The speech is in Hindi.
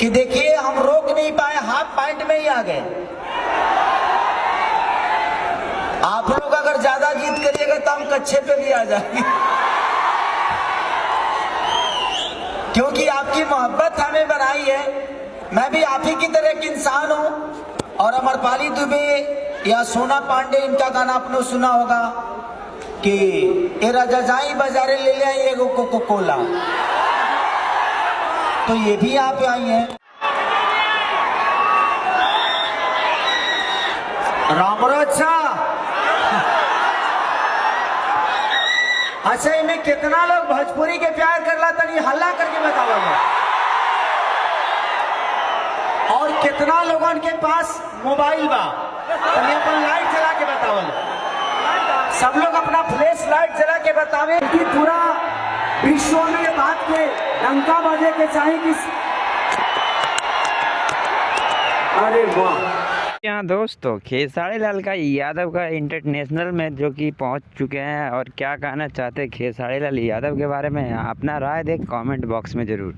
कि देखिए हम रोक नहीं पाए, हाफ पॉइंट में ही आ गए। आप लोग अगर ज्यादा जीत करिएगा तो हम कच्चे पे भी आ जाएंगे, क्योंकि आपकी मोहब्बत हमें बनाई है। मैं भी आप ही की तरह एक इंसान हूं। और अमरपाली दुबे या सोना पांडे, इनका गाना आपने सुना होगा कि ए रजाई बाजारे ले ले ये कोको कोला, तो ये भी यहाँ पे आई है। रामरोचा अच्छा, इनमें कितना लोग भोजपुरी के प्यार करला तनी हल्ला करके बताओगे, और कितना लोगों के पास मोबाइल बा तनी अपन लाइट जला के बतावल। सब लोग अपना फ्लैश लाइट जला के बतावे कि पूरा विश्व में ये बात के डंका बजे के चाहे कि अरे वाह। यहाँ दोस्तों खेसारी लाल का यादव का इंटरनेशनल में जो कि पहुंच चुके हैं, और क्या कहना चाहते हैं खेसारी लाल यादव के बारे में, अपना राय दे कमेंट बॉक्स में जरूर।